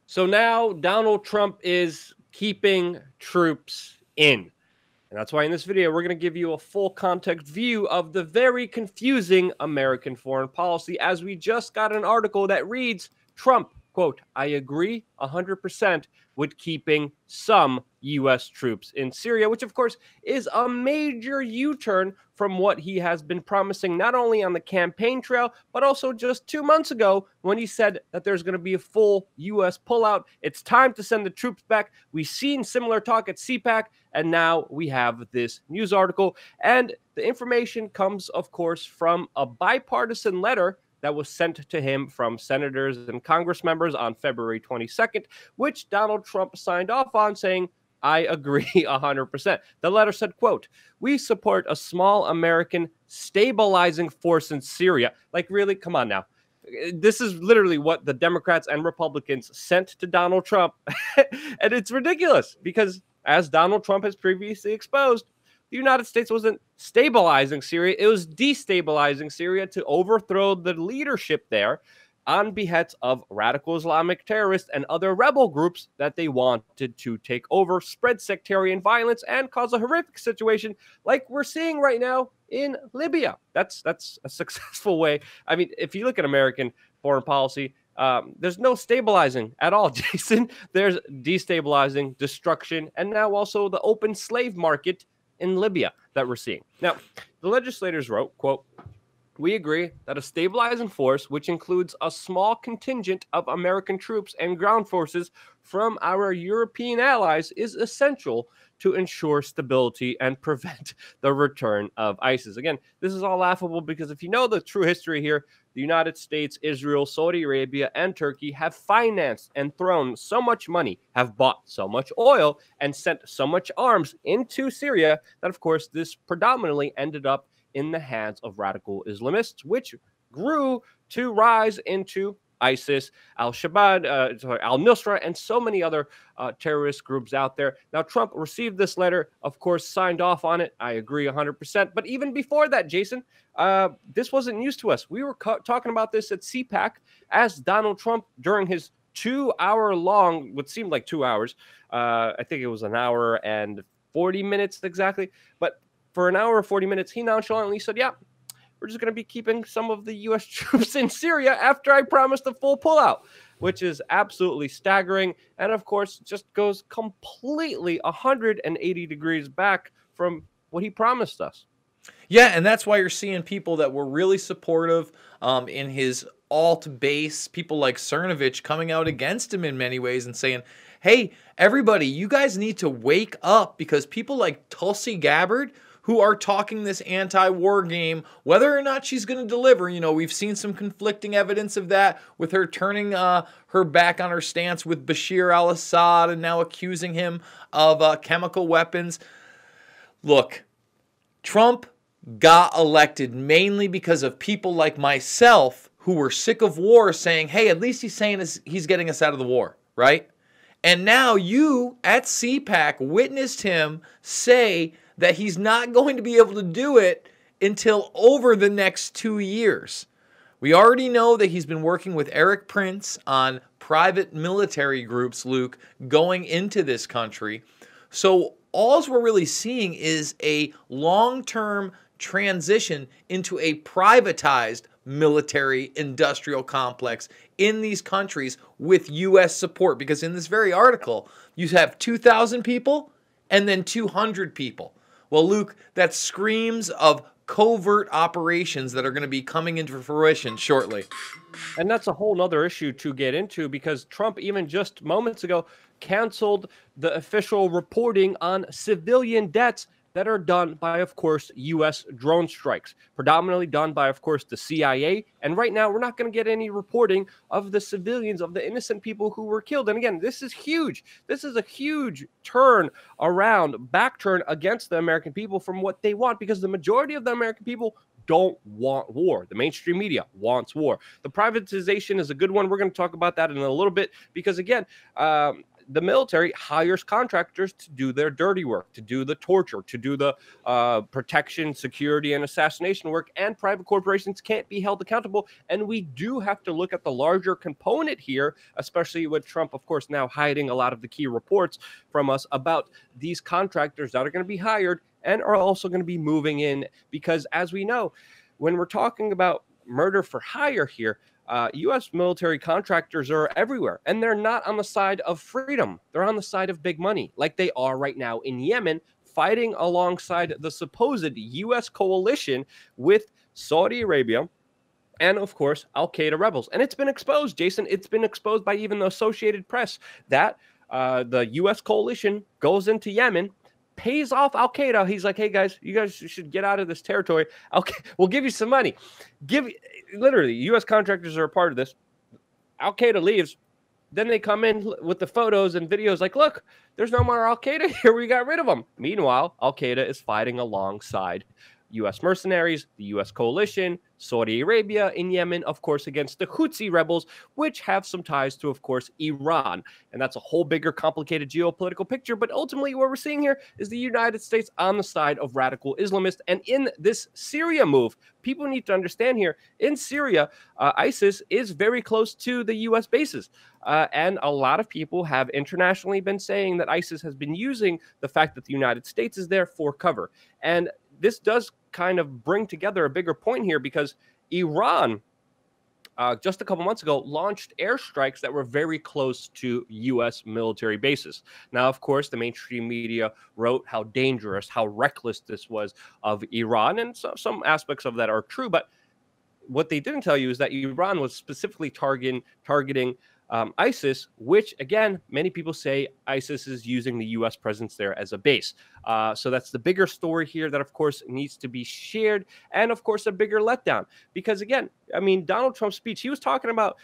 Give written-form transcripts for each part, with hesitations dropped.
So now Donald Trump is keeping troops in. And that's why in this video, we're going to give you a full context view of the very confusing American foreign policy, as we just got an article that reads, Trump, quote, I agree 100% with keeping some U.S. troops in Syria, which of course is a major U-turn from what he has been promising, not only on the campaign trail, but also just 2 months ago when he said that there's going to be a full U.S. pullout. It's time to send the troops back. We've seen similar talk at CPAC, and now we have this news article. And the information comes, of course, from a bipartisan letter that was sent to him from senators and Congress members on February 22nd, which Donald Trump signed off on, saying, I agree 100%. The letter said, quote, we support a small American stabilizing force in Syria. Like, really? Come on now. This is literally what the Democrats and Republicans sent to Donald Trump. And it's ridiculous because, as Donald Trump has previously exposed, the United States wasn't stabilizing Syria. It was destabilizing Syria to overthrow the leadership there on behest of radical Islamic terrorists and other rebel groups that they wanted to take over, spread sectarian violence, and cause a horrific situation like we're seeing right now in Libya. That's a successful way. I mean, if you look at American foreign policy, there's no stabilizing at all, Jason. There's destabilizing, destruction, and now also the open slave market in Libya that we're seeing. Now, the legislators wrote, quote, we agree that a stabilizing force, which includes a small contingent of American troops and ground forces from our European allies, is essential to ensure stability and prevent the return of ISIS. Again, this is all laughable because if you know the true history here, the United States, Israel, Saudi Arabia, and Turkey have financed and thrown so much money, have bought so much oil, and sent so much arms into Syria that, of course, this predominantly ended up in the hands of radical Islamists, which grew to rise into ISIS, Al-Shabaab, Al-Nusra, and so many other terrorist groups out there. Now, Trump received this letter, of course, signed off on it. I agree 100%. But even before that, Jason, this wasn't news to us. We were talking about this at CPAC as Donald Trump, during his 2-hour-long, what seemed like 2 hours, I think it was an hour and 40 minutes exactly, but for an hour or 40 minutes, he nonchalantly said, yeah, we're just going to be keeping some of the U.S. troops in Syria after I promised a full pullout, which is absolutely staggering. And of course, just goes completely 180 degrees back from what he promised us. Yeah, and that's why you're seeing people that were really supportive in his alt base, people like Cernovich coming out against him in many ways and saying, hey, everybody, you guys need to wake up, because people like Tulsi Gabbard, who are talking this anti-war game, whether or not she's going to deliver. You know, we've seen some conflicting evidence of that with her turning her back on her stance with Bashir al-Assad and now accusing him of chemical weapons. Look, Trump got elected mainly because of people like myself who were sick of war saying, hey, at least he's saying he's getting us out of the war, right? And now you at CPAC witnessed him say that he's not going to be able to do it until over the next 2 years. We already know that he's been working with Eric Prince on private military groups, Luke, going into this country. So all we're really seeing is a long-term transition into a privatized military industrial complex in these countries with U.S. support. Because in this very article, you have 2,000 people and then 200 people. Well, Luke, that screams of covert operations that are going to be coming into fruition shortly. And that's a whole nother issue to get into, because Trump, even just moments ago, canceled the official reporting on civilian deaths that are done by, of course, U.S. drone strikes, predominantly done by, of course, the CIA. And right now, we're not going to get any reporting of the civilians, of the innocent people who were killed. And again, this is huge. This is a huge turn around, back turn against the American people from what they want, because the majority of the American people don't want war. The mainstream media wants war. The privatization is a good one. We're going to talk about that in a little bit, because again, the military hires contractors to do their dirty work, to do the torture, to do the protection, security, and assassination work, and private corporations can't be held accountable. And we do have to look at the larger component here, especially with Trump, of course, now hiding a lot of the key reports from us about these contractors that are going to be hired and are also going to be moving in. Because as we know, when we're talking about murder for hire here, U.S. military contractors are everywhere, and they're not on the side of freedom. They're on the side of big money, like they are right now in Yemen, fighting alongside the supposed U.S. coalition with Saudi Arabia and, of course, Al-Qaeda rebels. And it's been exposed, Jason. It's been exposed by even the Associated Press that the U.S. coalition goes into Yemen, pays off Al-Qaeda. He's like, hey, guys, you guys should get out of this territory. Okay, we'll give you some money. Literally, U.S. contractors are a part of this. Al-Qaeda leaves. Then they come in with the photos and videos like, look, there's no more Al-Qaeda here. We got rid of them. Meanwhile, Al-Qaeda is fighting alongside U.S. mercenaries, the U.S. coalition, Saudi Arabia in Yemen, of course, against the Houthi rebels, which have some ties to, of course, Iran. And that's a whole bigger, complicated geopolitical picture. But ultimately, what we're seeing here is the United States on the side of radical Islamists. And in this Syria move, people need to understand here, in Syria, ISIS is very close to the U.S. bases. And a lot of people have internationally been saying that ISIS has been using the fact that the United States is there for cover. And this does kind of bring together a bigger point here because Iran, just a couple months ago, launched airstrikes that were very close to U.S. military bases. Now, of course, the mainstream media wrote how dangerous, how reckless this was of Iran, and some aspects of that are true. But what they didn't tell you is that Iran was specifically targeting ISIS, which, again, many people say ISIS is using the U.S. presence there as a base. So that's the bigger story here that, of course, needs to be shared. And, of course, a bigger letdown. Because, again, I mean, Donald Trump's speech, he was talking about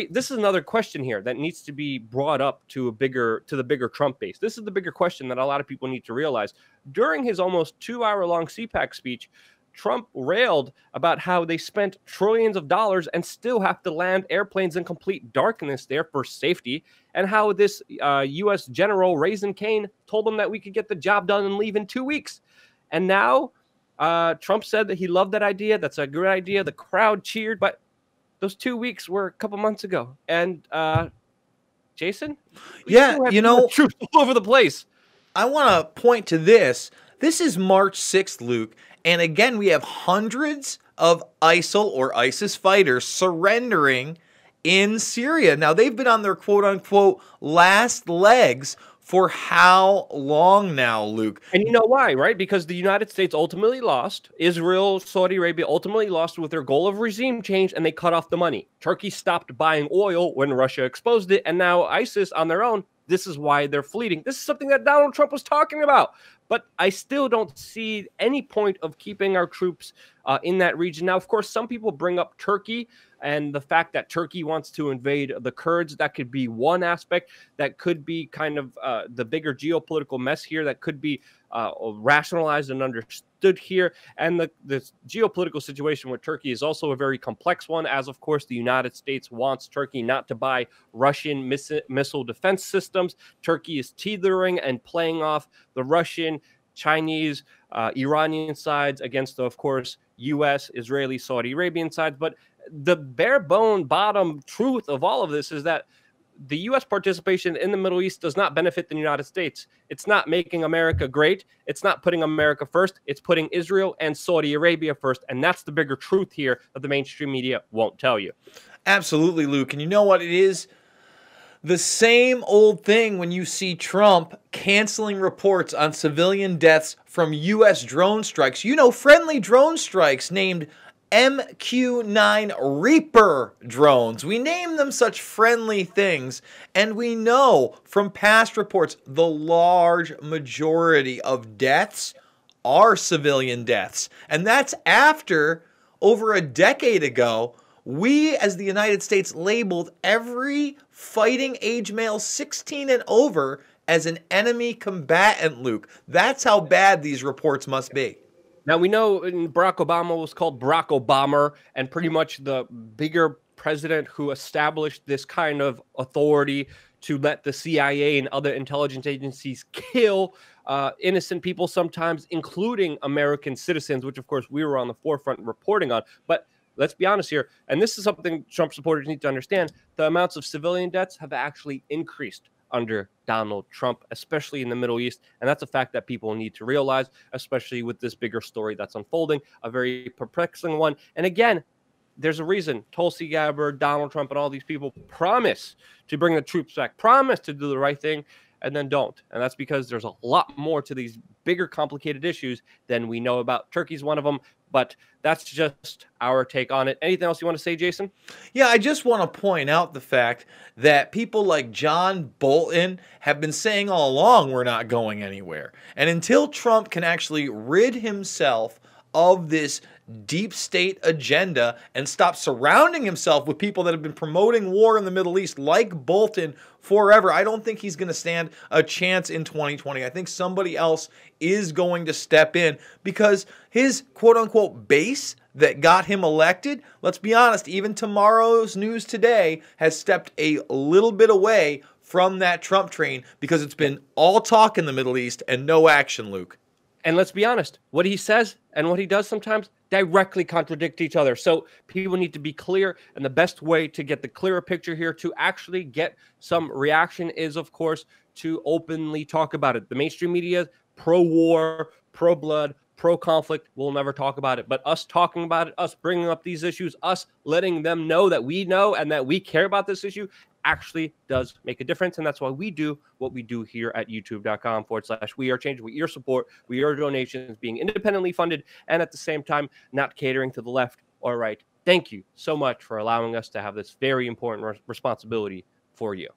this is another question here that needs to be brought up to the bigger Trump base. This is the bigger question that a lot of people need to realize. During his almost 2-hour-long CPAC speech, Trump railed about how they spent trillions of dollars and still have to land airplanes in complete darkness there for safety, and how this U.S. General Raisin Kane told them that we could get the job done and leave in 2 weeks. And now Trump said that he loved that idea. That's a great idea. The crowd cheered, but those 2 weeks were a couple months ago. And Jason? Yeah, truth all over the place. I want to point to this. This is March 6th, Luke. And again, we have hundreds of ISIL or ISIS fighters surrendering in Syria. Now, they've been on their quote-unquote last legs for how long now, Luke? And you know why, right? Because the United States ultimately lost. Israel, Saudi Arabia ultimately lost with their goal of regime change, and they cut off the money. Turkey stopped buying oil when Russia exposed it, and now ISIS on their own, this is why they're fleeing. This is something that Donald Trump was talking about. But I still don't see any point of keeping our troops in that region. Now, of course, some people bring up Turkey and the fact that Turkey wants to invade the Kurds. That could be one aspect. That could be kind of the bigger geopolitical mess here that could be rationalized and understood here. And the geopolitical situation with Turkey is also a very complex one, as, of course, the United States wants Turkey not to buy Russian missile defense systems. Turkey is teetering and playing off the Russian, Chinese, Iranian sides against, of course, U.S., Israeli, Saudi Arabian sides. But the bare bone bottom truth of all of this is that the U.S. participation in the Middle East does not benefit the United States. It's not making America great. It's not putting America first. It's putting Israel and Saudi Arabia first. And that's the bigger truth here that the mainstream media won't tell you. Absolutely, Luke. And you know what it is? The same old thing when you see Trump canceling reports on civilian deaths from U.S. drone strikes. You know, friendly drone strikes named MQ-9 Reaper drones. We name them such friendly things, and we know from past reports the large majority of deaths are civilian deaths. And that's after, over a decade ago, we as the United States labeled every fighting age male 16 and over as an enemy combatant, Luke. That's how bad these reports must be. Now, we know Barack Obama was called Barack Obama, and pretty much the bigger president who established this kind of authority to let the CIA and other intelligence agencies kill innocent people, sometimes including American citizens, which of course we were on the forefront reporting on. But let's be honest here, and this is something Trump supporters need to understand: the amounts of civilian deaths have actually increased under Donald Trump, especially in the Middle East. And that's a fact that people need to realize, especially with this bigger story that's unfolding, a very perplexing one. And again, there's a reason Tulsi Gabbard, Donald Trump, and all these people promise to bring the troops back, promise to do the right thing, and then don't. And that's because there's a lot more to these bigger, complicated issues than we know about. Turkey's one of them, but that's just our take on it. Anything else you want to say, Jason? Yeah, I just want to point out the fact that people like John Bolton have been saying all along we're not going anywhere. And until Trump can actually rid himself of this deep state agenda and stop surrounding himself with people that have been promoting war in the Middle East like Bolton forever, I don't think he's going to stand a chance in 2020. I think somebody else is going to step in because his quote-unquote base that got him elected, let's be honest, even tomorrow's news today has stepped a little bit away from that Trump train because it's been all talk in the Middle East and no action, Luke. And let's be honest, what he says and what he does sometimes directly contradict each other. So people need to be clear. And the best way to get the clearer picture here, to actually get some reaction, is, of course, to openly talk about it. The mainstream media, pro-war, pro-blood, pro-conflict, will never talk about it. But us talking about it, us bringing up these issues, us letting them know that we know and that we care about this issue actually does make a difference. And that's why we do what we do here at youtube.com/We Are Change. We are support, we are donations, being independently funded, and at the same time, not catering to the left or right. Thank you so much for allowing us to have this very important responsibility for you.